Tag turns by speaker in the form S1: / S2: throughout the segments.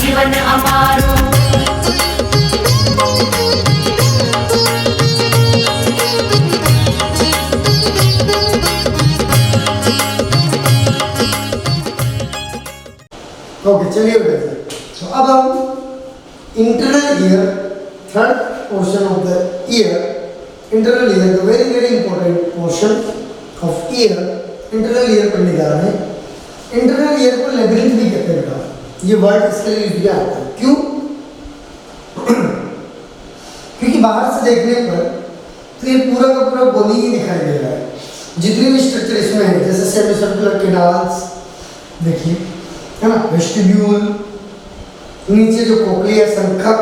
S1: जीवन अमारो।
S2: ओके चलिए बेटा, तो अब हम internal ear third portion of the year, internal ear the very very important portion of year, internal ear पढ़ने जा रहे हैं। इंटरनल ईयर को लेबिरिंथ भी कहते हैं बेटा, ये वर्ड इसके लिए यूज किया जाता है। क्यों? क्योंकि बाहर से देखने पर तो ये पूरा का पूरा बोनी ही दिखाई दे रहा है, जितने भी स्ट्रक्चर इसमें है, जैसे सेमी सर्कुलर कैनाल्स देखिए, है ना, वेस्टिब्यूल, नीचे जो कोक्लिया शंखक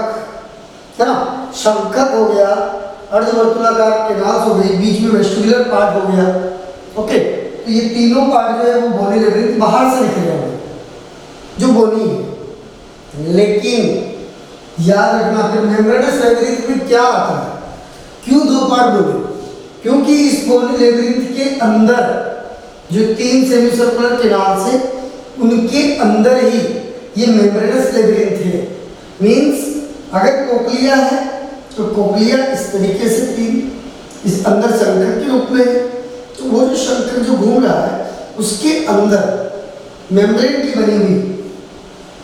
S2: है ना, शंखक हो गया, अर्धवर्तुलाकार कैनाल्स हो गई, बीच में वेस्टिबुलर पार्ट हो गया। ओके, तो ये तीनों पार्ट जो है वो बोनी लेबिरिंथ बाहर से दिख रहे हैं जो बोनी है। लेकिन याद रखना फिर मेम्ब्रेनस लेबिरिंथ में क्या आता है, क्यों दो पार्ट बोले? क्योंकि इस बोनी लेबिरिंथ के अंदर जो तीन सेमी सर्कुलर कैनाल्स हैं उनके अंदर ही ये मेम्ब्रेनस लेबिरिंथ है। मींस अगर कोक्लिया है तो कोक्लिया इस तरीके से तीन इस अंदर शंखक के रूप में है, तो वो जो शंखक जो घूम रहा है उसके अंदर मेम्ब्रेन की बनी हुई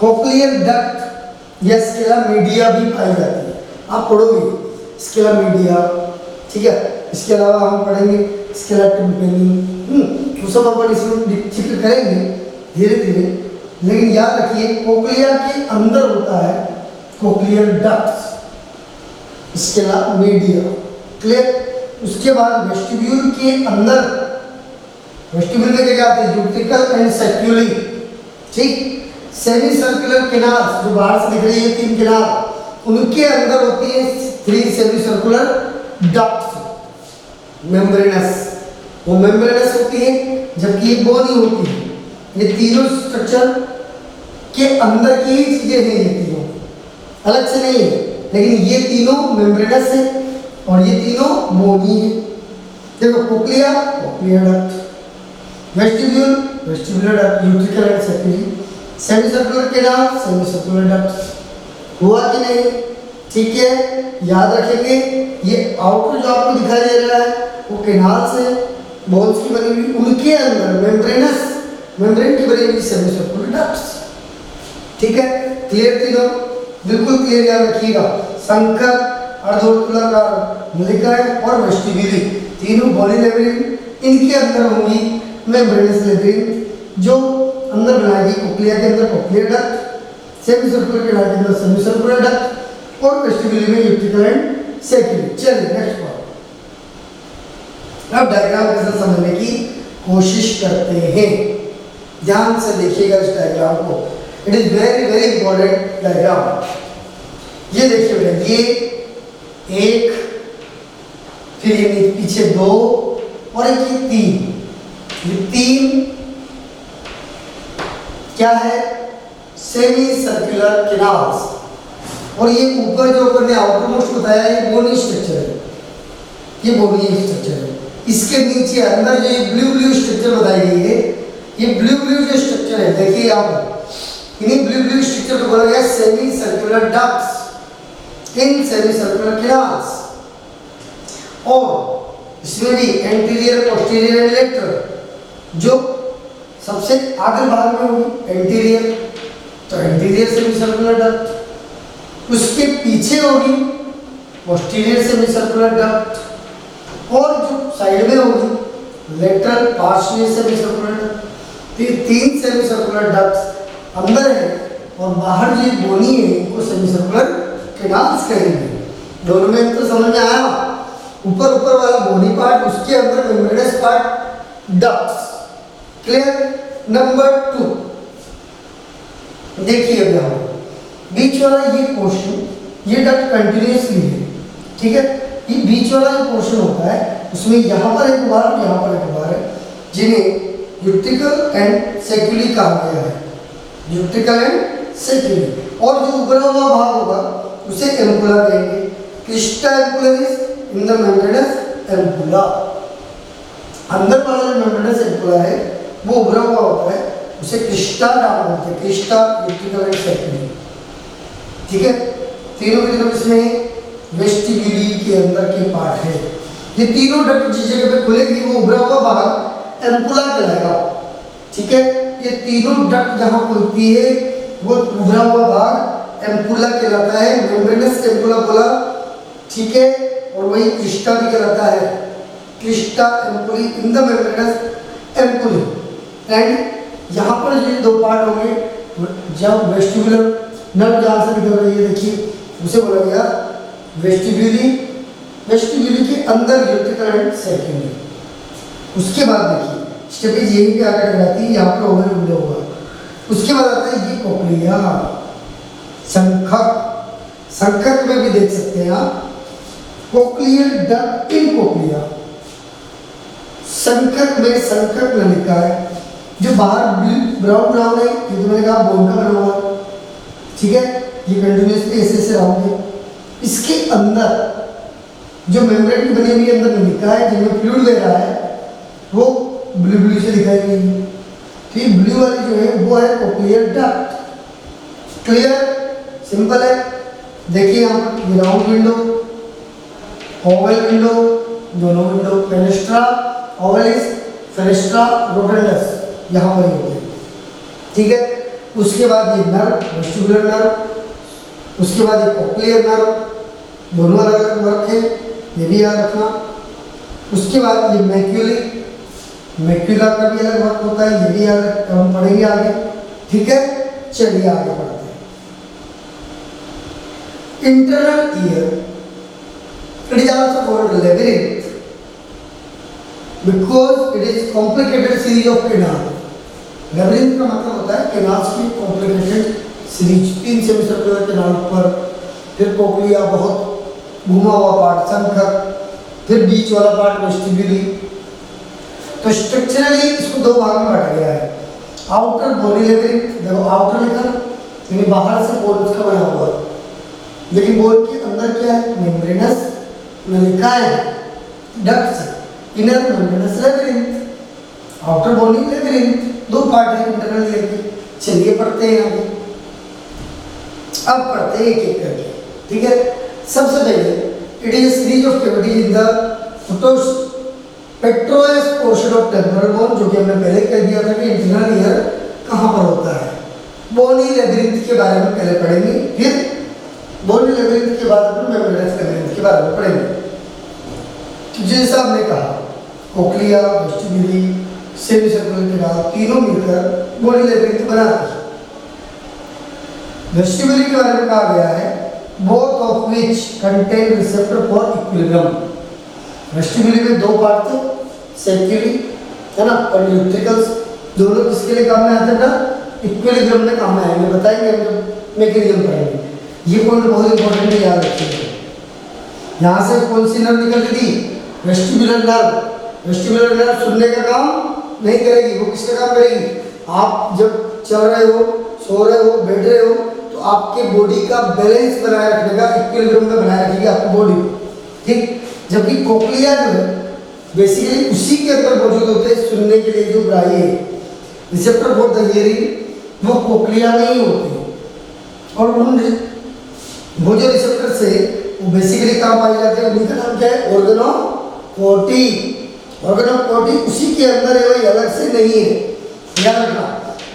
S2: कोक्लियर डक्ट या स्केला मीडिया भी पाई जाती है। आप पढ़ोगे स्केला मीडिया, ठीक है। इसके अलावा हम पढ़ेंगे स्केला टिम्पेनी, तो सब अपन इसमें जिक्र करेंगे धीरे धीरे। लेकिन याद रखिए कोक्लिया के अंदर होता है cochlear ducts, Scala media, clear. उसके बाद वेस्टिब्यूल के अंदर, वेस्टिब्यूल में क्या आते हैं, यूट्रिकल एंड सेक्यूली, ठीक। सेमी सर्कुलर कैनाल्स जो बाहर से दिख रही है तीन कैनाल, उनके अंदर होती है three semi circular ducts membranes, वो मेम्ब्रेनस होती है, जबकि ये बोनी होती है। ये तीनों स्ट्रक्चर के अंदर की ही चीजें हैं, ये तीनों अलग से नहीं है, लेकिन ये तीनों मेम्ब्रेनस है और ये तीनों बोनी है। देखो cochlea, cochlear duct, vestibule, vestibular duct, utricle and saccule, semi circular canal, semi circular duct. हुआ कि नहीं? ठीक है, याद रखेंगे। ये आउटर जो आपको दिखाई दे रहा है वो कैनाल से बोन्स की बनी हुई, उनके अंदर मेम्ब्रेनस, मेम्ब्रेन की बनी हुई सेमी सर्कुलर डक्ट्स, ठीक है। क्लियर तीनों? बिल्कुल क्लियर, याद रखिएगा। शंखक, अर्धवर्तुलाकार नलिकाएं और वेस्टिब्यूली, तीनों बोनी लेबिरिंथ, इनके अंदर होंगी मेम्ब्रेनस लेबिरिंथ जो अंदर बनाएगी कोक्लिया के अंदर cochlear duct, semi circular canal के अंदर सेमी सर्कुलर डक्ट और वेस्टिब्यूली में यूट्रिकल एंड सेक्यूली। चलिए नेक्स्ट पार्ट। अब डायग्राम के साथ समझने की कोशिश करते हैं। ध्यान से देखिएगा इस डायग्राम को, it is very very important diagram. ये देखिए बेटा, ये एक, फिर ये पीछे दो और एक ये तीन, ये तीन क्या है, सेमी सर्कुलर कैनाल्स। और ये ऊपर जो अपन ने आउटर मोस्ट बताया ये बोनी स्ट्रक्चर है, ये बोनी स्ट्रक्चर है। इसके नीचे अंदर जो ये ब्लू ब्लू स्ट्रक्चर बताई गई है, ये ब्लू ब्लू जो स्ट्रक्चर है देखिए यहाँ पर, इन्हीं ब्लू ब्लू स्ट्रक्चर को बोला गया semi circular ducts in semi circular canals. और इसमें भी एंटीरियर, पोस्टीरियर एंड लेटरल, जो सबसे आगे भाग में होगी एंटीरियर, तो एंटीरियर सेमी सर्कुलर डक्ट, उसके पीछे होगी पोस्टीरियर सेमी सर्कुलर डक्ट, और जो साइड में होगी lateral partial semi circular duct. तो ये तीन सेमी सर्कुलर डक्ट्स अंदर है और बाहर जो बोनी है इनको सेमी सर्कुलर कैनाल्स कहेंगे। दोनों में तो समझ में आया, ऊपर ऊपर वाला बोनी पार्ट, उसके अंदर membranes part ducts. Clear? Number 2 देखिए अब यहाँ बीच वाला ये पोर्शन, ये डक्ट कंटिन्यूसली है, ठीक है। ये बीच वाला जो पोर्शन होता है उसमें यहाँ पर एक बार, यहाँ पर एक बार है, जिन्हें यूट्रिकल एंड सेक्यूली कहा गया है, यूट्रिकल एंड सेक्यूली। और जो उभरा हुआ भाग होगा उसे एम्पुला कहेंगे। Crysta ampullaris in the membranes ampulla, अंदर वाला जो मेम्ब्रेनस एम्पुला है वो उभरा हुआ होता है, उसे क्रिस्टा नाम बोलते हैं, क्रिस्टा यूट्रिकल एंड सेक्यूली। ठीक है, तीनों के तीनों इसमें वेस्टिब्यूली के अंदर के पार्ट है। ये तीनों डक्ट जिस जगह पे खुलेगी वो उभरा हुआ भाग एम्पुला कहलाएगा। ठीक है, ये तीनों डक्ट जहां खुलती है वो उभरा हुआ भाग एम्पुला कहलाता है, मेम्ब्रेनस एम्पुला बोला। ठीक है, और वही क्रिस्टा भी कहलाता है, crista ampullae in the membranous ampullae. And यहाँ पर ये दो पार्ट होंगे, जब वेस्टिबुलर नर्व जहाँ से निकल रही है देखिए उसे बोला गया वेस्टिब्यूली। वेस्टिब्यूली के अंदर यूट्रिकल एंड सर्क्यूलर। उसके बाद देखिए स्टेपेज यहीं पे आकर टकराती है, यहाँ पर ओवल विंडो होगा। उसके बाद आता है ये कोक्लिया, शंखक। शंखक में भी देख सकते हैं आप कोक्लियर डक्ट इन कोक्लिया। शंखक में शंखक नलिका है जो बाहर ब्राउन ब्राउन है, ये तो मैंने कहा बोन का बना हुआ। ठीक है, ये कंटिन्यूसली ऐसे राउंड है। इसके अंदर जो मेम्ब्रेन की बनी हुई अंदर नलिका है जिनमें फ्लूइड बह रहा है वो ब्लू ब्लू से दिखाई गई। तो ये ब्लू वाली जो है वो है कोक्लियर डक्ट। क्लियर, सिंपल है। देखिए यहाँ पर ये राउंड विंडो, ओवल विंडो, दोनों विंडो, फेनेस्ट्रा ओवलिस, फेनेस्ट्रा रोटंडस यहाँ पर ही होते हैं। ठीक है, उसके बाद ये नर्व वेस्टिबुलर नर्व, उसके बाद ये कोक्लियर नर्व, दोनों अलग अलग वर्क है, ये भी याद रखना। उसके बाद ये मैक्यूली, मैक्यूला का भी अलग वर्क होता है, ये भी याद हम पढ़ेंगे आगे। ठीक है, चलिए आगे पढ़ते हैं। Internal ear, it is also called labyrinth because it is complicated series of canal. Labyrinth का मतलब होता है कैनाल्स की कॉम्प्लिकेटेड सीरीज, 3 सेमीसर्कुलर कैनाल पर, फिर कोक्लिया बहुत घुमा हुआ पार्ट शंखक, फिर बीच वाला पार्ट वेस्टिब्यूली। तो स्ट्रक्चरली इसको दो भाग में बांटा गया है। आउटर बोनी लेबिरिंथ, देखो आउटर लिखा यानी बाहर से बोन का बना हुआ, लेकिन बोन के अंदर क्या है, मेम्ब्रेनस नलिकाएं ducts, inner membranous labyrinth, outer bony labyrinth, दो पार्ट है इंटरनल ईयर के। चलिए पढ़ते हैं आगे। अब पढ़ते हैं एक एक करके। ठीक है, सबसे पहले it is series of cavities in the फोटोस petrous portion of temporal bone, जो कि हमने पहले कह दिया था कि इंटरनल ईयर कहाँ पर होता है। बोनी लेबिरिंथ के बारे में पहले पढ़ेंगे, फिर बोनी लेबिरिंथ के बाद अपन मेम्ब्रेनस लेबिरिंथ के बारे में पढ़ेंगे। तो जैसा हमने कहा कोक्लिया, वेस्टिब्यूली, सेमीसर्कुलर कैनाल तीनों मिलकर बोनी लेबिरिंथ बनाते हैं। वेस्टिब्यूली के बारे में कहा गया है both of which contain receptor for equilibrium। वेस्टिब्यूली में दो पार्ट थे, सर्क्यूली है ना, और यूट्रिकल्स, दोनों किसके लिए काम में आते हैं ना, इक्विलिब्रियम में काम में आएंगे, बताएंगे हम जब मैकेनिज्म पढ़ेंगे। ये पॉइंट बहुत इंपॉर्टेंट है, याद रखिएगा। यहाँ से कौन सी नर्व निकलती थी, वेस्टिब्यूलर नर्व। वेस्टिब्यूलर नर्व सुनने का काम नहीं करेगी, वो किसका काम करेगी, आप जब चल रहे हो, सो रहे हो, बैठ रहे हो, तो आपके बॉडी का बैलेंस बनाए रखने का, इक्विलिब्रियम में बनाए रखेगी आपकी बॉडी। ठीक, जबकि कोक्लिया जो है बेसिकली उसी के अंदर मौजूद होते हैं सुनने के लिए, जो ग्राही है रिसेप्टर फॉर द हियरिंग वो कोक्लिया में ही होते हैं। और उन वो जो रिसेप्टर से वो बेसिकली काम पाए जाते हैं, उनका नाम क्या है, ऑर्गन ऑफ कोटी। ऑर्गन ऑफ कोटी उसी के अंदर है, वही अलग से नहीं है, याद रखना।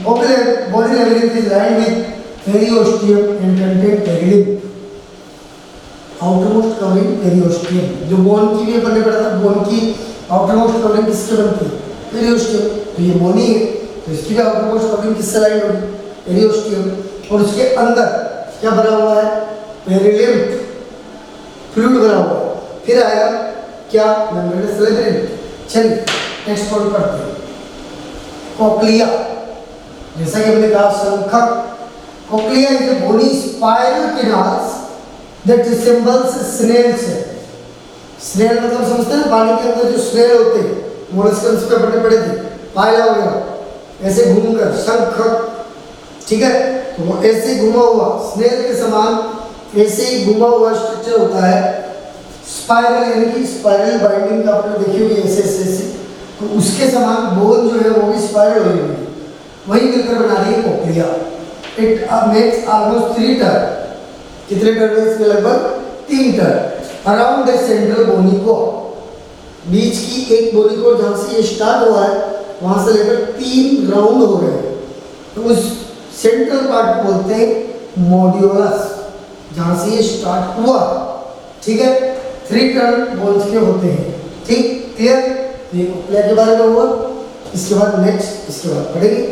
S2: Bony labyrinth is lined with periosteum and contain perilymph, outermost covering periosteum. जो बोन की भी बनने पड़ा था, बोन की आउटरमोस्ट कवरिंग किससे बनती है, पेरिओस्टियम। तो ये बोनी है, तो इसकी भी आउटरमोस्ट कवरिंग किससे लाइन होगी, पेरिओस्टियम। और उसके अंदर क्या बना हुआ है, पेरिलिम्फ, फ्लूइड बना हुआ है। फिर आएगा क्या, मेम्ब्रेनस लेबिरिंथ। चलिए नेक्स्ट पॉइंट पढ़ते हैं, कोक्लिया। जैसा कि हमने कहा शंखक, cochlea is a bony spiral canals that resembles snail shell। Snail मतलब समझते हैं, पानी के अंदर जो स्नेल होते हैं, मोलस्कन्स पे बड़े बड़े थे, पायला वगैरह, ऐसे घूमकर शंखक। ठीक है, तो वो ऐसे घुमा हुआ स्नेल के समान ऐसे ही घुमा हुआ स्ट्रक्चर होता है। स्पाइरल यानी कि स्पाइरल बाइंडिंग आपने देखी होगी ऐसे ऐसे, तो उसके समान बोन जो है वो भी स्पाइरल हुई हुई है, वही मिलकर बना रही है cochlea. It makes almost 3 turn कितने टर्न है इसमें? लगभग 3 टर्न। अराउंड द सेंट्रल बोनी को, बीच की एक बोनी को जहां से ये स्टार्ट हुआ है वहां से लेकर 3 राउंड हो गए, तो उस सेंट्रल पार्ट को बोलते हैं मॉड्यूलस, जहां से ये स्टार्ट हुआ। ठीक है, 3 टर्न बोन्स के होते हैं। ठीक, क्लियर? ये कोक्लिया के बारे में हुआ। इसके बाद नेक्स्ट, इसके बाद पढ़ेंगे।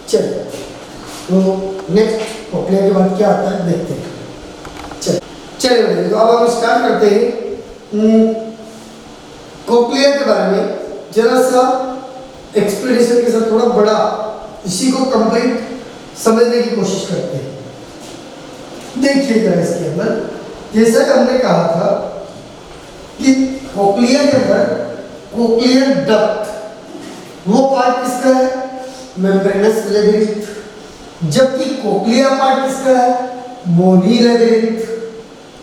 S2: चलिए, तो नेक्स्ट कोक्लिया के बाद क्या आता है देखते हैं। चलिए बेटे, तो अब हम स्टार्ट करते हैं कोक्लिया के बारे में। जरा सा एक्सप्लेनेशन के साथ, थोड़ा बड़ा, इसी को कंप्लीट समझने की कोशिश करते हैं। देखिए जरा इसके अंदर, जैसा कि हमने कहा था कि कोक्लिया के अंदर कोक्लियर डक्ट, वो पार्ट किसका है? Membranous labyrinth. जबकि कोक्लिया पार्ट किसका है? Bony labyrinth.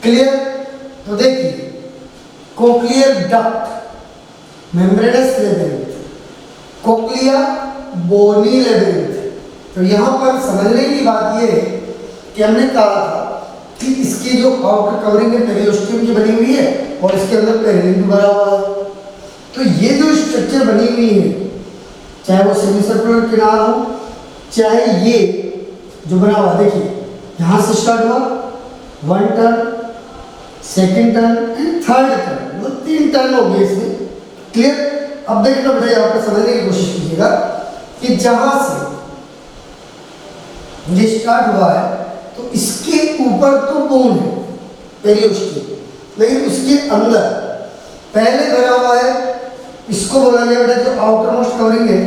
S2: क्लियर? तो देखिए, cochlear duct, membranous labyrinth, cochlea, bony labyrinth. तो यहाँ पर समझने की बात ये है कि हमने कहा था कि इसकी जो आउटर कवरिंग है पेरिओस्टियम की बनी हुई है और इसके अंदर पेरिलिम्फ भरा हुआ है। तो ये जो स्ट्रक्चर बनी हुई है, चाहे वो सेमी सर्कुलर किनार हो, चाहे ये जो बना हुआ, देखिए यहाँ से स्टार्ट हुआ 1 turn, 2nd turn and 3rd turn, वो 3 टर्न हो गए इसमें। क्लियर? अब देखना बेटा, यहाँ पर समझने की कोशिश कीजिएगा कि जहां से ये स्टार्ट हुआ है तो इसके ऊपर तो बोन है पेरिओस्टियम, लेकिन उसके अंदर पहले भरा हुआ है, इसको बोला गया बेटा जो आउटर मोस्ट कवरिंग है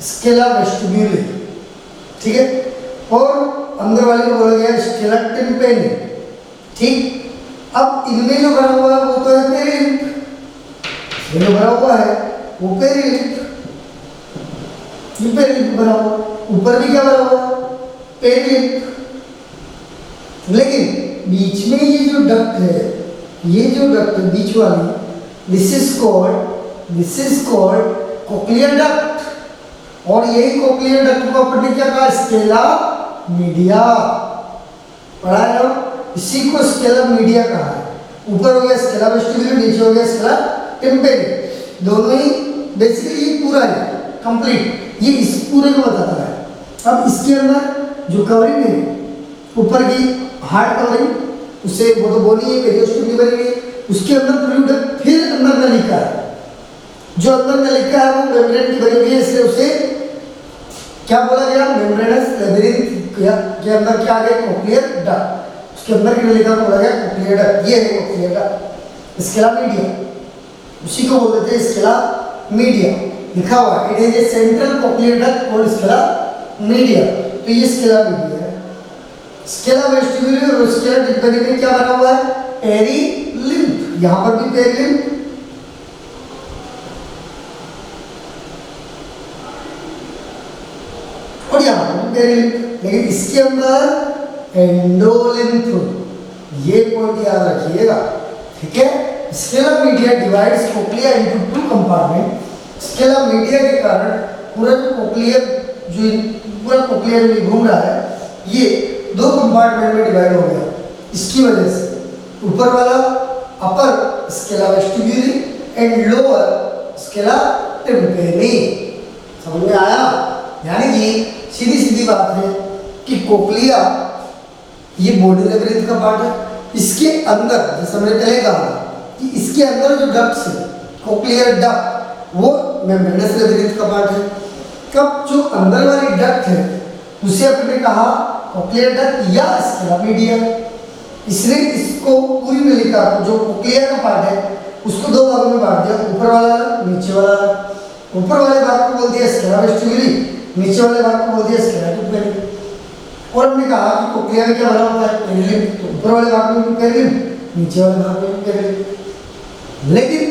S2: स्केला वेस्टिब्यूले। ठीक है, और अंदर वाले को बोला गया स्केला टिम्पेनी। ठीक, अब इनमें जो भरा हुआ है वो तो है पेरिलिम्फ, ये जो भरा हुआ है वो पेरिलिम्फ, ये पेरिलिम्फ भरा हुआ, ऊपर भी क्या भरा हुआ है? पेरिलिम्फ। लेकिन बीच में ये जो डक्ट है, ये जो डक्ट है बीच वाली, this is called cochlear duct. और यही कोक्लियर डक्ट को अपन ने क्या कहा? Scala media. पढ़ा है ना? इसी को स्केला मीडिया कहा है। ऊपर हो गया स्केला वेस्टिब्यूलर, नीचे हो गया स्केला टिम्पेनी। दोनों ही बेसिकली ये पूरा है कंप्लीट, ये इस पूरे को बताता है। अब इसके अंदर जो कवरिंग है ऊपर की हार्ड कवरिंग, उससे वो तो बोनी है, पेरिओस्टियम की बनी हुई है, उसके अंदर फ्लूइड है, फिर अंदर नलिका है। जो अंदर नलिका है वो मेम्ब्रेन की बनी हुई है, इसलिए उसे क्या बोला गया? मेम्ब्रेनस लेबिरिंथ के अंदर क्या आ गया? Cochlear duct. उसके अंदर की नलिका को बोला गया कोक्लियर डक्ट। ये है कोक्लियर डक्ट, स्केला मीडिया, उसी को बोल देते हैं स्केला मीडिया। लिखा हुआ है it is a central cochlear duct called Scala media. तो ये स्केला मीडिया है। स्केला वेस्टिब्यूलर और स्केला टिम्पेनी में क्या बना हुआ है? पेरिलिम्फ। यहां पर भी पेरिलिम्फ, और यहां पर भी पेरिलिम्फ, लेकिन इसके अंदर एंडोलिम्फ। ये पॉइंट याद रखिएगा। ठीक है, scala media divides cochlea into 2 compartment. Scala media के कारण पूरा जो कोक्लियर, जो पूरा कोक्लियर में घूम रहा है, ये 2 कंपार्टमेंट में डिवाइड हो गया। इसकी वजह से ऊपर वाला अपर स्केला वेस्टिब्यूली एंड लोअर स्केला टिम्पेनी। समझ में आया? यानी कि सीधी सीधी बात है कि कोक्लिया ये बॉडी लेबिरिंथ का पार्ट है। इसके अंदर, जैसे मैंने पहले कहा कि इसके अंदर जो डक्ट्स है, कोक्लियर डक्ट, वो मेम्ब्रेनस लेबिरिंथ का पार्ट है। कब जो अंदर वाली डक्ट है उसे अपने कहा कोक्लियर डक्ट या स्केला मीडिया। इसने इसको पूरी नलिका जो कोक्लिया का पार्ट है उसको 2 भागों में बांट दिया, ऊपर वाला, नीचे वाला। ऊपर वाले भाग को बोल दिया स्केला वेस्टिब्यूली, नीचे वाले भाग को बोल दिया स्केला टिम्पेनी। और हमने कहा कि कोक्लिया में क्या बना होता है? पेरिलिम्फ। तो ऊपर वाले भाग में भी पेरिलिम्फ, नीचे वाले भाग में भी पेरिलिम्फ। लेकिन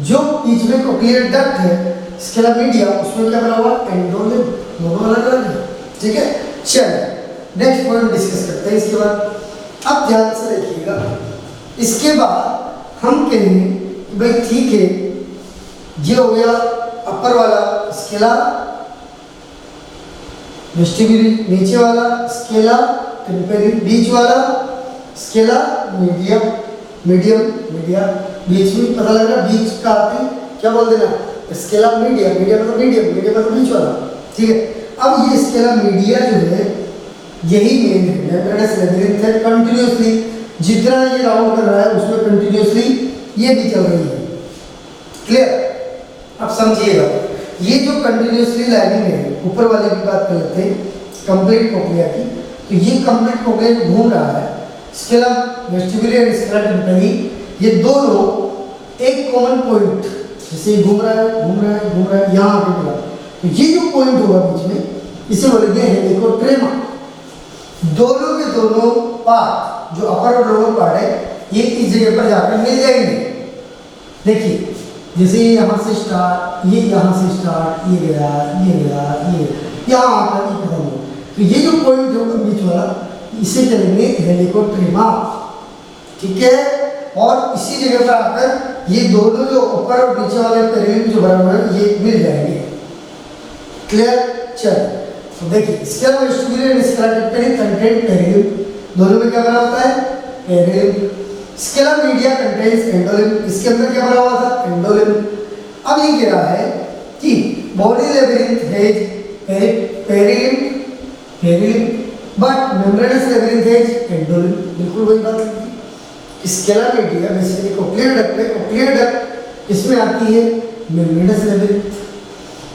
S2: जो बीच में कोक्लियर डक्ट है स्केला मीडिया, उसमें क्या बना हुआ? एंडोलिम्फ। दोनों अलग अलग है। ठीक है, चलिए नेक्स्ट पॉइंट डिस्कस करते हैं इसके बाद। अब ध्यान से देखिएगा, इसके बाद हम कहेंगे कि भाई ठीक है, ये हो गया अपर वाला स्केला वेस्टिब्यूली, नीचे वाला स्केला टिम्पेनी, बीच वाला स्केला मीडियम, मीडियम मीडिया, बीच में पता लग रहा बीच का आती क्या बोल देना, स्केला मीडियम, मीडियम मतलब मीडियम, मीडियम मतलब बीच वाला, ठीक है। अब ये स्केला मीडिया जो है यही मेन है, मेम्ब्रेनस लेबिरिंथ है, कंटिन्यूसली जितना ये राउंड कर रहा है उसमें कंटिन्यूसली ये भी चल रही है, क्लियर। अब समझिएगा ये जो कंटिन्यूसली लाइनिंग है, ऊपर वाले की बात कर लेते हैं कंप्लीट कोक्लिया की, तो ये कंप्लीट कोक्लिया जो घूम रहा है Scala vestibuli and scala temporary, ये दोनों एक कॉमन पॉइंट जैसे घूम रहा है घूम रहा है घूम रहा है यहाँ पे मिला, तो ये जो पॉइंट होगा बीच में इसे बोलेंगे हेलिकोट्रेमा। दोनों के दोनों पार्ट जो अपर और लोअर पार्ट है ये इस जगह पर जाकर मिल जाएंगे। देखिए जैसे यहाँ से स्टार्ट, ये यहाँ से स्टार्ट, ये गया ये गया ये यहाँ आकर ये खत्म हो, तो ये जो पॉइंट होगा बीच वाला इसे करेंगे हेलिकोट्रेमा, ठीक है। और इसी जगह पर आकर ये दोनों जो ऊपर और नीचे वाले पेरिलिम जो बराबर है ये मिल जाएंगे, क्लियर। चल तो देखिए scala vestibuli and scala temporary contains perilymph, दोनों में क्या बना होता है perilymph. Scala media contains endolymph, इसके अंदर क्या बना हुआ था एंडोलिम। अब ये कह रहा है कि bony labyrinth has perilymph, perilymph but membranous labyrinth has endolymph, बिल्कुल वही बात है। Scala media basically cochlear duct है, कोक्लियर डक्ट इसमें आती है मेम्ब्रेनस लेबिरिंथ,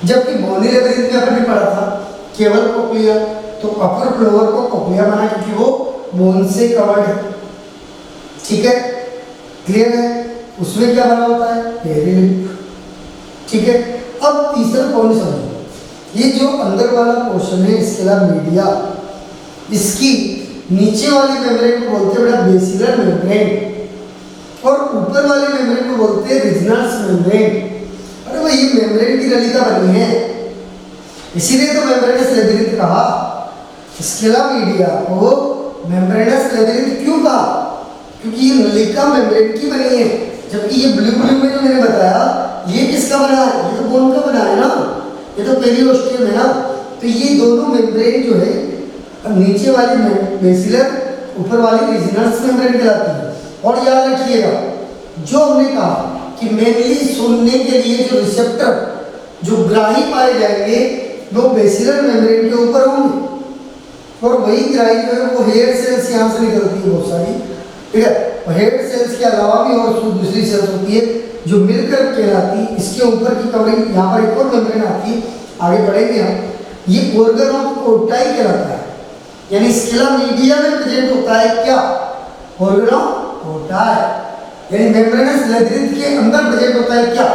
S2: जबकि बोनी लेबिरिंथ में अपन ने पढ़ा था केवल कोक्लिया, तो अपर फ्लोवर को कोक्लिया माना क्योंकि वो बोन से कवर्ड है, ठीक है, क्लियर है। उसमें क्या बना होता है पेरिलिम, ठीक है। अब तीसरा पॉइंट समझो, ये जो अंदर वाला पोर्शन है स्केला मीडिया, इसकी नीचे वाली मेम्ब्रेन को बोलते हैं बेटा बेसिलर मेम्ब्रेन और ऊपर वाली मेम्ब्रेन को बोलते हैं रिजनस मेम्ब्रेन। अरे भाई ये मेम्ब्रेन की नलिका बनी है, इसीलिए तो मेम्ब्रेनस लेबिरिंथ कहा। स्केला मीडिया को मेम्ब्रेनस लेबिरिंथ क्यों कहा, क्योंकि ये नलिका मेम्ब्रेन की बनी है, जबकि ये ब्लू ब्लू में जो मैंने बताया ये किसका बना है, ये तो बोन का बना है ना, ये तो पेरिओस्टियम है ना। तो ये दोनों मेम्ब्रेन जो है नीचे वाली बेसिलर ऊपर वाली रिजनस मेम्ब्रेन कहलाती है। और याद रखिएगा जो हमने कहा कि मेनली सुनने के लिए जो रिसेप्टर जो ग्राही पाए जाएंगे वो बेसिलर मेम्ब्रेन के ऊपर होंगे, और वही ग्राही जो है वो हेयर सेल्स यहाँ से निकलती है बहुत सारी, ठीक है। हेयर सेल्स के अलावा भी और दूसरी सेल्स होती है जो मिलकर कहलाती है। इसके ऊपर की कवरिंग यहाँ पर एक और मेम्ब्रेन आती है, आगे बढ़ेंगे हम, ये ऑर्गन ऑफ ओटाई कहलाता है, यानी स्केला मीडिया में प्रेजेंट होता है क्या ऑर्गन ऑफ ओटाई, यानी मेम्ब्रेनस लेबिरिंथ के अंदर प्रेजेंट होता है क्या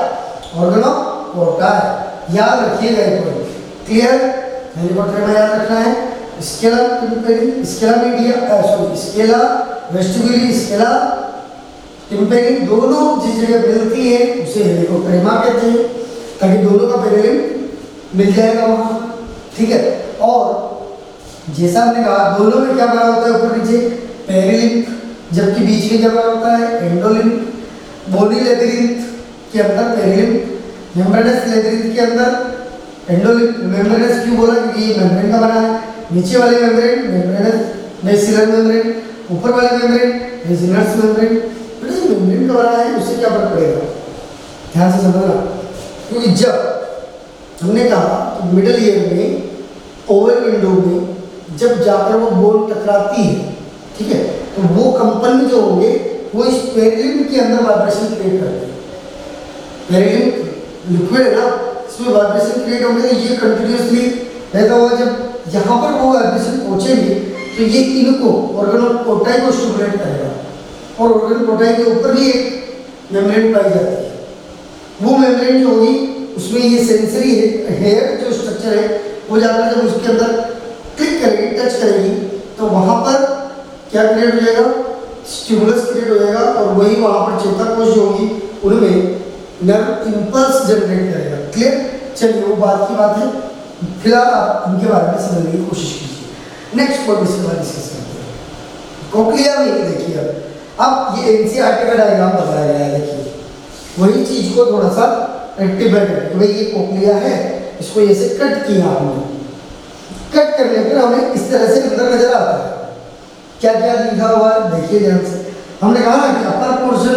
S2: ऑर्गन ऑफ ओटाई। याद रखिएगा एक पॉइंट, क्लियर। हेलिकोट्रेमा याद रखना है, scala temporary, scala media sorry scala vestibuli, scala temporary दोनों जिस जगह मिलती है उसे हेलिकोट्रेमा कहते हैं, ताकि दोनों का पेरिलिम मिल जाएगा वहाँ, ठीक है। और जैसा हमने कहा दोनों में क्या बना होता है ऊपर नीचे पेरिलिम, जबकि बीच में क्या बना होता है एंडोलिम। बोनी लेबिरिंथ के अंदर पेरिलिम, मेम्ब्रेनस लेबिरिंथ के अंदर एंडोलिम। मेम्ब्रेनस क्यों बोला क्योंकि ये मेम्ब्रेन का बना है, नीचे वाले मेम्ब्रेन मेम्ब्रेनस बेसिलर मेम्ब्रेन, ऊपर वाले मेम्ब्रेन रिजनस मेम्ब्रेन। तो मेम्ब्रेन का बना है उससे क्या फर्क पड़ेगा, ध्यान से समझना। क्योंकि जब हमने कहा मिडल ईयर में ओवल विंडो में जब जाकर वो बोन टकराती है, ठीक है, तो वो कंपन जो होंगे वो इस पेरिलिम के अंदर वाइब्रेशन क्रिएट करते हैं। पेरिलिम लिक्विड है ना, इसमें वाइब्रेशन क्रिएट होंगे, तो ये कंटिन्यूसली रहता होगा। जब यहाँ पर वो वाइब्रेशन पहुँचेंगे तो ये इनको ऑर्गन ऑफ ओटाई को स्टिमुलेट करेगा, और ऑर्गन ओटाई के ऊपर भी एक मेम्ब्रेन पाई जाती है। वो मेम्ब्रेन जो होगी उसमें ये सेंसरी हेयर जो स्ट्रक्चर है वो जाकर जब उसके अंदर क्लिक करेगी, टच करेगी, तो वहाँ पर क्या क्रिएट हो जाएगा, स्टिमुलस क्रिएट हो जाएगा, और वही वहाँ पर चेताकोश जो होगी उनमें नर्व इम्पल्स जनरेट करेगा। क्लियर, चलिए वो बात की बात है, फिलहाल आप इनके बारे में समझने की कोशिश कीजिए। नेक्स्ट पॉइंट इसके बाद डिस्कस करते हैं। कोक्लिया में देखिए अब ये एनसीईआरटी का डायग्राम बताया गया है, देखिए वही चीज को थोड़ा सा रेक्टिफाई करके भाई ये कोक्लिया है, इसको ऐसे कट किया हमने, कट करने पर हमें इस तरह से अंदर नजर आता है, क्या क्या लिखा हुआ है देखिए ध्यान से। हमने कहा ना कि upper portion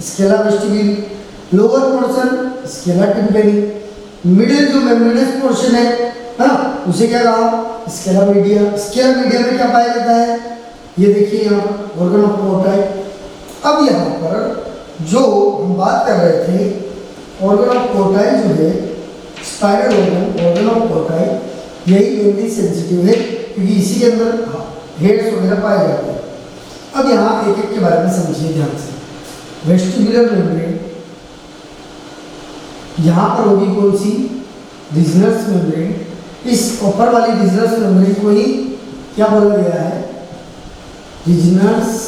S2: scala vestibule, lower portion scala tympani, middle जो मेम्ब्रेनस पोर्शन है ना, उसे क्या कहा स्केला मीडिया। स्केला मीडिया में क्या पाया जाता है, ये देखिए यहाँ पर ऑर्गन ऑफ पोर्टाई। अब यहाँ पर जो हम बात कर रहे थे ऑर्गन ऑफ पोर्टाई जो है स्पाइरल ऑर्गन ऑफ पोर्टाई, यही मेनली सेंसिटिव है क्योंकि इसी के अंदर हेड्स वगैरह पाए जाते हैं। अब यहाँ एक एक के बारे में समझिए ध्यान से। वेस्टिबुलर मेम्ब्रेन, यहाँ पर होगी कौन सी, रिजनस मेम्ब्रेन। इस ऊपर वाली रिजनस मेम्ब्रेन को ही क्या बोला गया है, रिजनस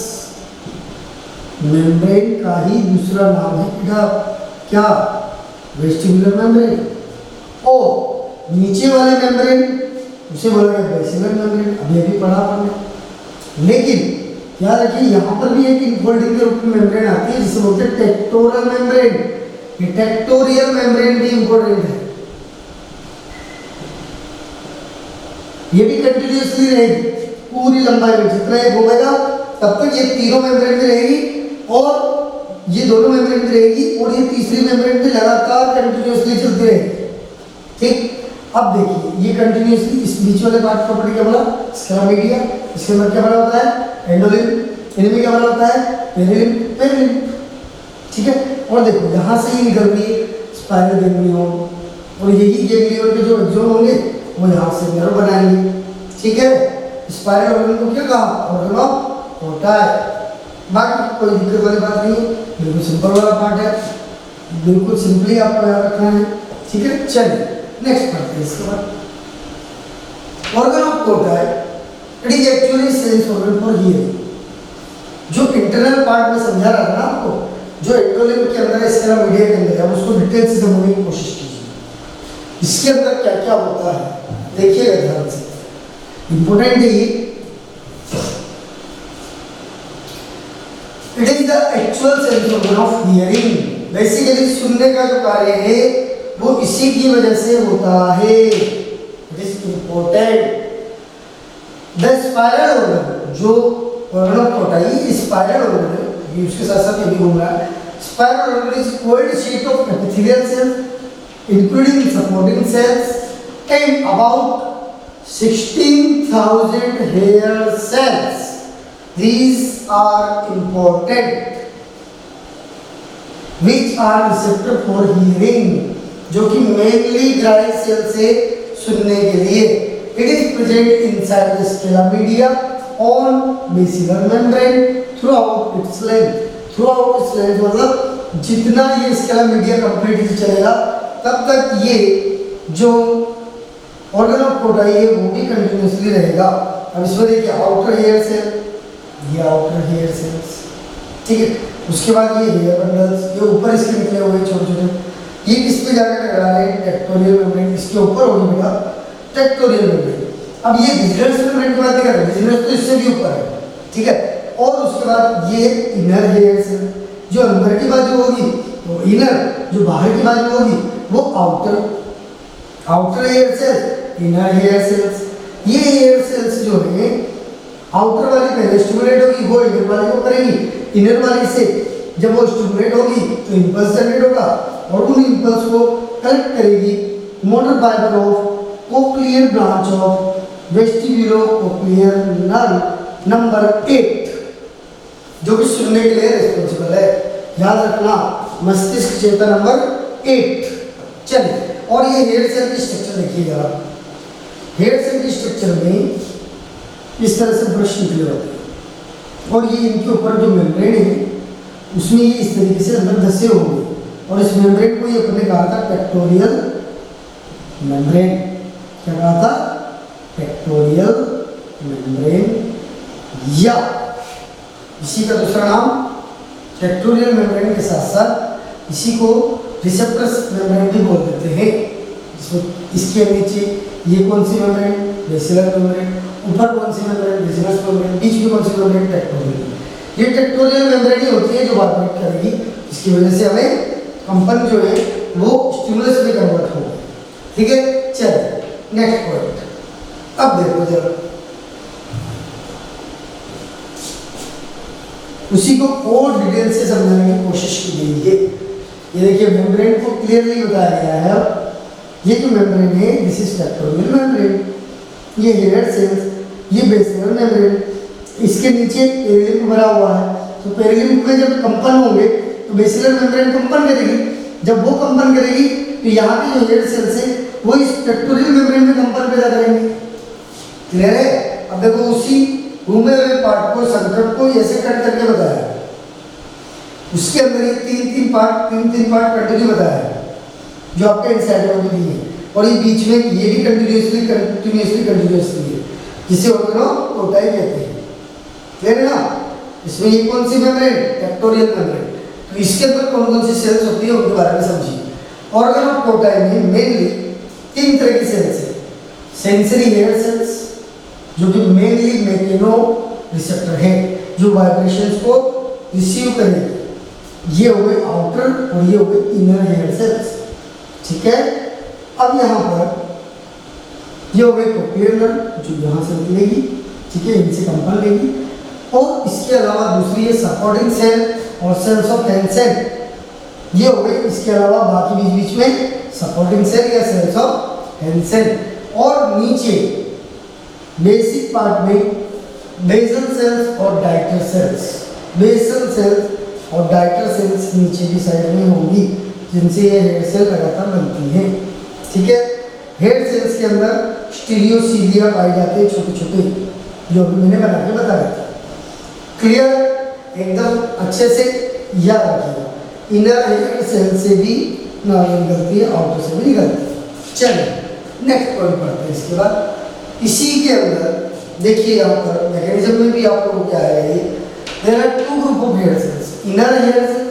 S2: मेम्ब्रेन का ही दूसरा नाम है क्या, वेस्टिबुलर मेम्ब्रेन। और नीचे वाले मेम्ब्रेन उसे बोला गया बेसिलर मेम्ब्रेन, अभी अभी पढ़ा हमने। लेकिन याद रखिए यहाँ पर भी एक इनफोल्डिंग के रूप में मेम्ब्रेन आती है जिसे बोलते हैं टेक्टोरल मेम्ब्रेन। ये टेक्टोरियल मेम्ब्रेन भी इंपॉर्टेंट है, ये भी कंटिन्यूअसली रहेगी पूरी लंबाई में, जितना एक होगा तब तक ये तीनों मेम्ब्रेन में रहेगी और ये दोनों मेम्ब्रेन में रहेगी और ये तीसरी मेम्ब्रेन में लगातार कंटिन्यूअसली चलती रहेगी। ठीक, अब देखिए ये कंटिन्यूअसली इस बीच वाले पार्ट प्रॉपर्टी क्या बोला, स्केला मीडिया। इसके अंदर क्या बना होता है, एंडोलिम, इनमें क्या बना होता है, पेरिलिम, पेरिलिम। ठीक है, और देखो यहाँ से ही निकल रही है स्पाइरल गैंग्लियन, और यही गैंग्लियन के जो एक्सोन होंगे वो यहाँ से नर्व बनाएंगे। ठीक है, स्पाइरल ऑर्गन को क्या कहा, ऑर्गन ऑफ पोर्टाई। बाकी कोई दिक्कत वाली बात नहीं है, बिल्कुल सिंपल वाला पार्ट है, बिल्कुल सिंपली आपको याद रखना है। ठीक है, चलिए नेक्स्ट पढ़ते हैं। इसके बाद organ of Corti, it is actually sense organ for hearing. जो इंटरनल पार्ट में समझा रहा था ना आपको, जो एंडोलिम के अंदर है, स्केला मीडिया के अंदर है, उसको डिटेल से समझने की कोशिश कीजिए। इसके अंदर क्या क्या होता है देखिएगा ध्यान से, इंपॉर्टेंट है ये। It is the actual sense organ of hearing. Basically सुनने का जो कार्य है वो इसी की वजह से होता है। It is important. The spiral organ, जो ऑर्गन ऑफ पोर्टाई स्पाइरल ऑर्गन है, ये उसके साथ साथ ये भी घूम रहा है। Spiral organ is cold sheet of epithelial cells including supporting sales and about 16,000 hair cells. These are important, which are receptor for hearing, जो कि मेनली ग्राइड सेल से सुनने के लिए। It is present inside the Scala media on basilar membrane through out its length. Through out its length मतलब जितना ये Scala media completely चलेगा तब तक ये जो ऑर्गन ऑफ पोर्टाई है वो भी कंटिन्यूअसली रहेगा। अब इसमें देखिए आउटर हेयर सेल, ये आउटर हेयर सेल्स, ठीक है। उसके बाद ये हेयर बंडल्स, ये ऊपर इसके निकले हुए छोटे छोटे, ये किस पे जाकर टकरा रहे हैं, टेक्टोरियल मेम्ब्रेन, इसके ऊपर होगी बेटा टेक्टोरियल मेम्ब्रेन। अब ये विजिलेंस मेम्ब्रेन की बात नहीं कर रहे, विजिलेंस तो इससे भी ऊपर है, ठीक है। और उसके बाद ये इनर हेयर सेल, जो अंदर की बाजू होगी वो इनर, जो बाहर की बाजू होगी वो outer. Outer hair cell, inner hair cells. ये हेयर सेल्स जो है आउटर वाली पहले स्टिमुलेट होगी, वो इनर वाली को करेगी। इनर वाली से जब वो स्टिमुलेट होगी तो इंपल्स जनरेट होगा और उन इंपल्स को कलेक्ट करेगी motor fiber of cochlear branch of vestibulocochlear nerve number 8, जो कि सुनने के लिए रिस्पॉन्सिबल है। याद रखना, मस्तिष्क क्षेत्र नंबर 8। चलिए, और ये हेयर सेल की स्ट्रक्चर देखिएगा। हेयर सेल की स्ट्रक्चर में इस तरह से ब्रश निकले होते हैं और ये इनके ऊपर जो मेम्ब्रेन है उसमें ये इस तरीके से अंदर धसे होंगे और इस मेम्ब्रेन को ये अपने कहा था पेक्टोरियल मेम्ब्रेन। क्या कहा था? पेक्टोरियल मेम्ब्रेन, या इसी का दूसरा नाम पेक्टोरियल मेम्ब्रेन के साथ साथ इसी को रिसेप्टर्स मेम्ब्रेन भी बोल देते हैं। इसके नीचे ये कौन सी मेम्ब्रेन? Basilar membrane. ऊपर कौन सी मेम्ब्रेन? रिजनस मेम्ब्रेन। बीच में कौन सी मेम्ब्रेन? टेक्टोरियल। ये टेक्टोरियल मेम्ब्रेन ही होती है जो वाइब्रेट करेगी, इसकी वजह से हमें कंपन जो है वो स्टिमुलस में कन्वर्ट होगा। ठीक है, चलिए नेक्स्ट पॉइंट। अब देखो जरा, उसी को और डिटेल से समझाने की कोशिश की गई है। ये देखिए मेम्ब्रेन को क्लियरली बताया गया है। ये जो मेम्ब्रेन है दिस इज टेक्टोरियल मेम्ब्रेन, ये हेयर सेल्स, ये बेसिलर मेम्ब्रेन, इसके नीचे पेरिलिम्फ भरा हुआ है। तो पेरिलिम्फ में जब कंपन होंगे तो बेसिलर मेम्ब्रेन कंपन करेगी, जब वो कंपन करेगी तो यहाँ के जो हेयर सेल्स है वो इस टेक्टोरियल मेम्ब्रेन में कंपन पैदा करेंगे। क्लियर है? अब देखो उसी घूमे हुए पार्ट को संकट को ऐसे कट करके बताया, उसके अंदर ये तीन पार्ट कंटिन्यू बताया है जो आपके इनसाइड में भी है, और ये बीच में ये भी कंटिन्यूसली है, जिसे ऑर्गेनोकोटाई कहते हैं। क्लियर है ना? इसमें ये कौन सी मेम्ब्रेन? Tectorial membrane. तो इसके अंदर कौन कौन सी सेल्स होती है उनके बारे में समझिए। ऑर्गेनोकोटाई में मेनली 3 तरह की सेल्स है। सेंसरी हेयर सेल्स जो कि मेनली मैकेनो रिसेप्टर है, जो वाइब्रेशंस को रिसीव करेंगे। ये हो गए आउटर और ये हो गए इनर हेयर सेल्स। ठीक है? अब यहाँ पर ये हो गई कोक्लियर नर्व जो यहाँ से निकलेगी, ठीक है, इनसे कंपन लेगी। और इसके अलावा दूसरी है सपोर्टिंग सेल और सेल्स ऑफ हेंसेन। ये हो गई। इसके अलावा बाकी बीच में सपोर्टिंग सेल या सेल्स ऑफ हेंसेन। और नीचे बेसिक पार्ट में बेसल सेल्स और डाइटर सेल्स, बेसल सेल्स और डाइटर सेल्स नीचे की साइड में होंगी, जिनसे ये हेयर सेल लगातार बनती है। ठीक है? हेयर सेल्स के अंदर स्टीरियोसीलिया पाए जाते हैं, छोटे छोटे, जो अभी मैंने बना के बताया था। क्लियर? एकदम अच्छे से याद रखिएगा। इनर हेयर सेल से भी निकलती है, आउटर से भी निकलती है। चलिए नेक्स्ट पॉइंट पढ़ते हैं। इसके बाद इसी के अंदर देखिए यहाँ पर मैकेनिज्म में भी आप लोगों को क्या है, ये there are 2 group of hair cells. Inner hair cells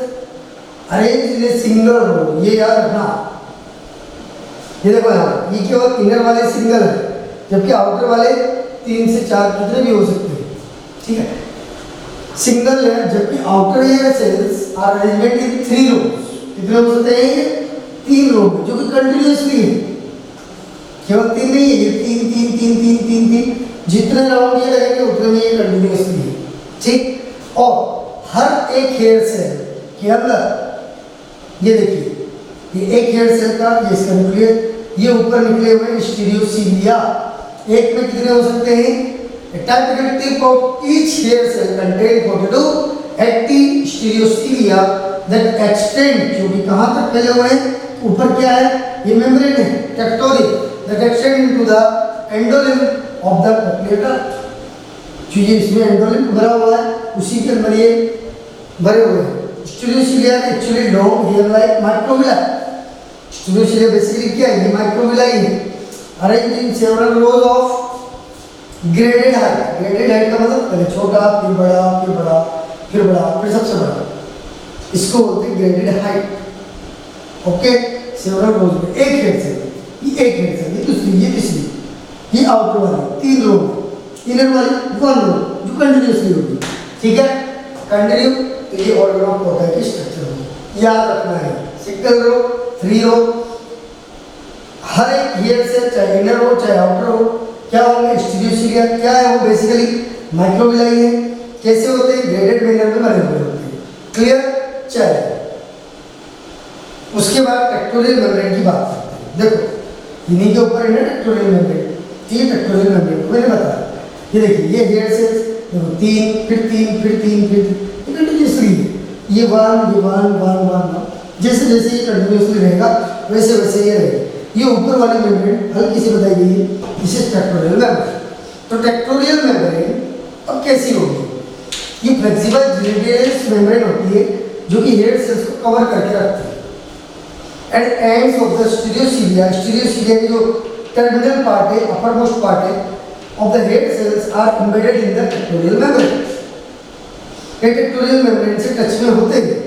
S2: arrange in a single row, ये याद रखना। ये देखो यहाँ, ये केवल इनर वाले सिंगल है, जबकि आउटर वाले 3 से 4 कितने भी हो सकते हैं। ठीक है? सिंगल है, जबकि outer hair cells are arrangement in 3 rows. कितने हो सकते हैं? 3 रो में, जो कि कंटिन्यूअसली है। केवल 3 नहीं है, ये 3 जितने राउंड ये लगेंगे उतने में ये कंटिन्यूअसली है। ठीक? और हर एक हेयर सेल के अंदर ये देखिए, ये एक हेयर सेल का ये इसका न्यूक्लियस, ये ऊपर निकले हुए स्टीरियोसीलिया। एक में कितने हो सकते हैं? A typical tip of each hair cell contain 42 active stereocilia that extend, जो कि कहाँ तक फैले हुए हैं? ऊपर क्या है? ये मेम्ब्रेन है, tectorial, that extend into the endolymph of the cochlear duct। जो ये इसमें एंडोलिम्फ भरा हुआ है, उसी के अंदर ये भरे हुए हैं। Stereocilia actually long hair like microvilli. Stereocilia basically क्या है? ये माइक्रोविला ही है। Arrange in several rows of graded height. Graded height का मतलब पहले छोटा, फिर बड़ा, फिर बड़ा, फिर बड़ा, फिर सबसे बड़ा, इसको बोलते हैं ग्रेडेड हाइट। ओके? सेवरल रोज में एक हेयर सेल, ये एक हेयर सेल, ये दूसरी, ये तीसरी, ये आउटर वाली 3 रो, इनर वाली 1 रो जो कंटिन्यूअसली होगी। ठीक है? कंटिन्यू। तो ये ऑर्गेनोकोटाई की स्ट्रक्चर होगी, याद रखना है। सिंगल रो, 3 रो, हर एक हेयर सेल चाहे इनर हो चाहे आउटर हो, क्या होंगे? स्टीरियोसीलिया। क्या है वो? बेसिकली माइक्रोविलाई है। कैसे होते हैं? ग्रेडेड मैनर में बने हुए होते हैं। क्लियर? चलिए उसके बाद टेक्टोरियल मेम्ब्रेन की बात करते हैं। देखो इन्हीं के ऊपर है टेक्टोरियल मेम्ब्रेन। ये टेक्टोरियल मेम्ब्रेन मैंने बताया, ये देखिए, ये हेयर सेल्स देखो 3 फिर 3 फिर 3 फिर कंटिन्यूअसली ये 1 जैसे जैसे ये कंटिन्यूअसली रहेगा वैसे वैसे ये रहेगा। ये ऊपर वाली मेम्ब्रेन हल्की सी बताई गई है, इसे टेक्टोरियल मेम्ब्रेन। तो टेक्टोरियल मेम्ब्रेन अब कैसी होगी? ये फ्लेक्सिबल जिलेटिनस मेम्ब्रेन होती है जो कि हेयर सेल्स को कवर करके रखती है। At ends of the stereocilia, stereocilia की जो टर्मिनल पार्ट है, अपर मोस्ट पार्ट है of the hair cells are embedded in the tectorial membrane. ये टेक्टोरियल मेम्ब्रेन से टच में होते हैं।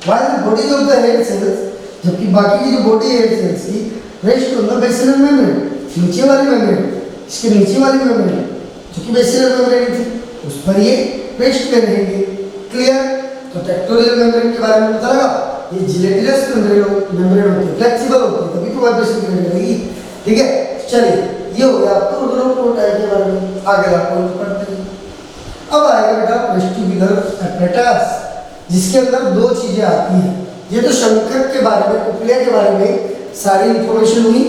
S2: While the body of the hair cells, जबकि बाकी की जो बॉडी हेयर सेल्स की rest on the basilar membrane, नीचे वाली मेम्ब्रेन, इसके नीचे वाली मेम्ब्रेन जो कि बेसिलर मेम्ब्रेन थी, उस पर ये रेस्ट में रहेंगे। क्लियर? तो टेक्टोरियल मेम्ब्रेन के बारे में पता लगा। ये जिलेटिनस मेम्ब्रेन होती है, फ्लेक्सिबल होती है, तभी तो वाइब्रेशन क्रिएट करेगी। ठीक है? चलिए ये हो गया आपको ऑर्गेनोकोटाई के बारे में। आगे आप पॉइंट पढ़ते हैं। अब आएगा बेटा वेस्टिबुलर एपेटस, जिसके अंदर दो चीजें आती हैं। ये तो शंकर के बारे में, कोक्लिया के बारे में सारी इंफॉर्मेशन हुई।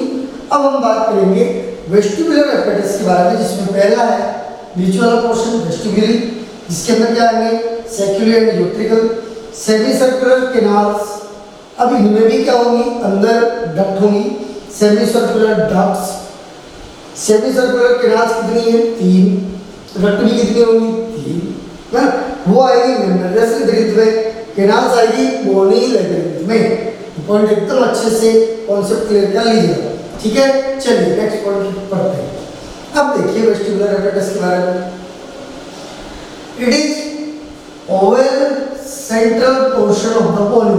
S2: अब हम बात करेंगे वेस्टिबुलर एपेटस के बारे में, जिसमें पहला है बीच वाला पोर्शन वेस्टिब्यूली, जिसके अंदर क्या आएंगे secular and utricle, semi circular canals. अब इनमें भी क्या होंगी, अंदर डक्ट होंगी, semi circular ducts. Semi circular canals कितनी है, 3। डक्ट भी कितनी होंगी, 3 है। वो आएगी मेम्ब्रेनस लेबिरिंथ में, कैनाल्स आएगी बोनी लेबिरिंथ में। पॉइंट एकदम अच्छे से कॉन्सेप्ट क्लियर कर लीजिएगा, ठीक है। चलिए नेक्स्ट पॉइंट पढ़ते हैं। अब देखिए वेस्टिबुलर एपेटस के बारे में। It is oval central portion of the bony.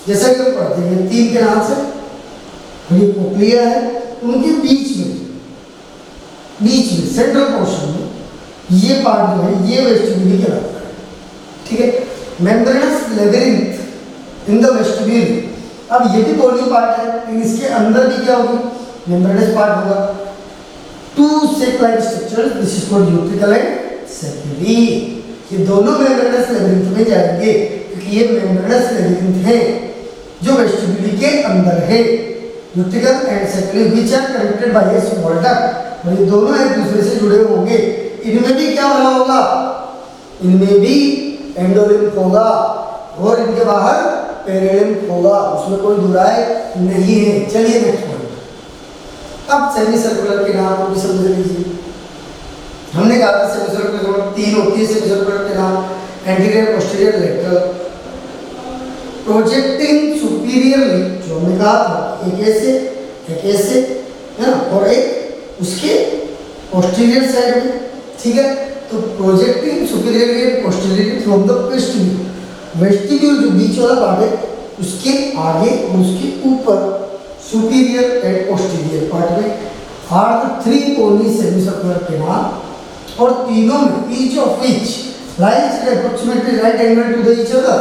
S2: जैसा कि हम पढ़ते हैं 3 कैनाल्स है, ये कोक्लिया है, उनके बीच में सेंट्रल पोर्शन में ये पार्ट जो है ये वेस्टिब्यूली कहलाता है, ठीक है। Membranous labyrinth in the vestibule. अब ये भी बोनी पार्ट है, लेकिन इसके अंदर भी क्या होगी, मेम्ब्रेनस पार्ट होगा। 2 sac like structures, this is called utricle and saccule. ये दोनों मेम्ब्रेनस लेबिरिंथ में जाएंगे, क्योंकि ये मेम्ब्रेनस लेबिरिंथ है जो वेस्टिब्यूल के अंदर है। Utricle and saccule which are connected by a small duct, और ये दोनों एक दूसरे से जुड़े होंगे। इनमें भी क्या बना होगा, इनमें भी एंडोलिम्फ होगा, और इनके बाहर पेरिलिम्फ होगा, उसमें कोई दुराई नहीं है। चलिए नेक्स्ट पॉइंट। अब सेमी सर्कुलर कैनाल को भी समझ लीजिए। हमने कहा था सेमी सर्कुलर 3 होती है semi circular canal, anterior, posterior, lateral. Projecting superiorly, जो हमने कहा था एक ऐसे है ना, और एक उसके पोस्टीरियर साइड में, ठीक है। तो projecting superiorly posteriorly from the vestibule. Vestibule जो बीच वाला पार्ट है उसके आगे और उसके ऊपर सुपीरियर एंड पोस्टीरियर पार्ट में are the 3 bony semi circular canal, और तीनों में each of which lies approximately right angle to the each other,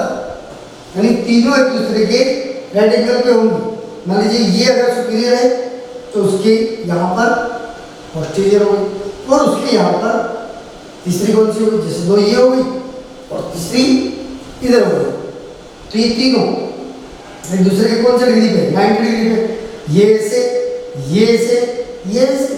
S2: यानी तीनों एक दूसरे के राइट एंगल पे होंगे। मान लीजिए ये अगर सुपीरियर है तो उसके यहाँ पर पोस्टीरियर होगी, और उसके यहाँ पर तीसरी कौन सी होगी, जैसे 2 ये होगी और तीसरी इधर होगी। तो ये तीनों एक दूसरे के कौन से डिग्री पे, 90 डिग्री पे। ये ऐसे, ये ऐसे, ये ऐसे,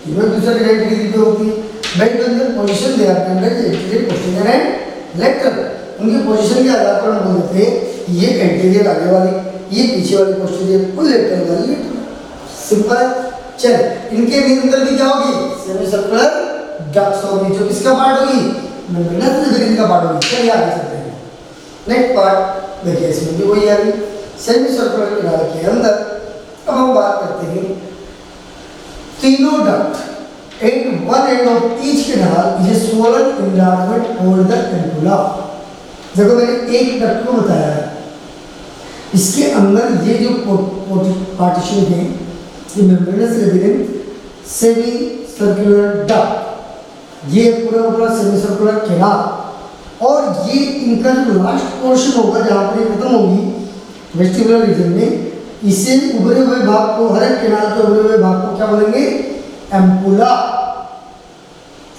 S2: तीनों एक दूसरे के 90 डिग्री पे होती है। बेड अंदर पोजीशन दे आते हैं एंटीरियर, पोस्टीरियर एंड लेटरल। उनकी पोजीशन के आधार पर हम बोलते हैं ये एंटीरियर आगे वाली, ये पीछे वाली पोस्टीरियर, और लेटरल वाली लेटरल। सिंपल है। चल इनके भी अंदर भी क्या होगी, सेमी सर्कुलर डक्ट्स होगी, जो किसका पार्ट होगी, मेम्ब्रेनस लेबिरिंथ का पार्ट होगी। चलिए आगे चलते हैं। नेक्स्ट पार्ट देखिए, इसमें भी वही आ गई सेमी सर्कुलर कैनाल के अंदर। अब हम बात करते हैं तीनों duct. At one end of each canal is a swollen enlargement called the ampulla। देखो मैंने एक डक्ट को बताया है, इसके अंदर ये जो पार्टीशन है, ये membranes labyrinth, semi circular duct, ये पूरा सेमी सर्कुलर कैनाल, और ये इनका जो लास्ट पोर्शन होगा जहाँ पर ये खत्म होगी वेस्टिबुलर रीजन में, इसे उभरे हुए भाग को, हर एक कैनाल के उभरे हुए भाग को क्या बोलेंगे, एम्पुला।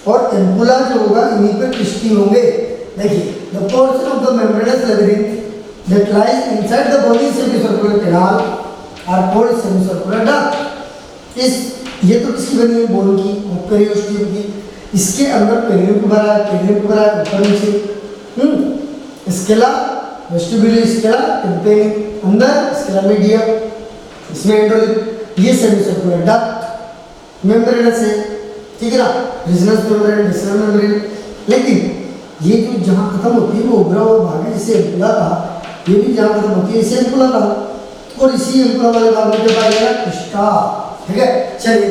S2: और एम्पुला जो होगा इन्हीं पर किस्ती होंगे। देखिए the portion of the membranous labyrinth that lies inside the bony semicircular canal are called semicircular duct. ये तो किसकी बनी है, बोन की और पेरिओस्टियम की। इसके अंदर पेरियम भरा है, ऊपर नीचे। स्केला वेस्टिब्यूलर स्केला टिम्पेनिक, अंदर स्केला मीडिया, इसमें एंडोलिम्फ। ये सेमीसर्कुलर डक्ट मेम्ब्रेनस है, ठीक है ना, रिजनस मेम्ब्रेन, डिस्टल मेम्ब्रेन। लेकिन ये जो जहाँ खत्म होती है वो उभरा हुआ भाग है जिसे एम्पुला कहा, ये भी जहाँ खत्म होती है इसे एम्पुला कहा, और इसी एम्पुला वाले भाग में क्या पाया जाएगा, क्रिस्टा। ठीक है, चलिए।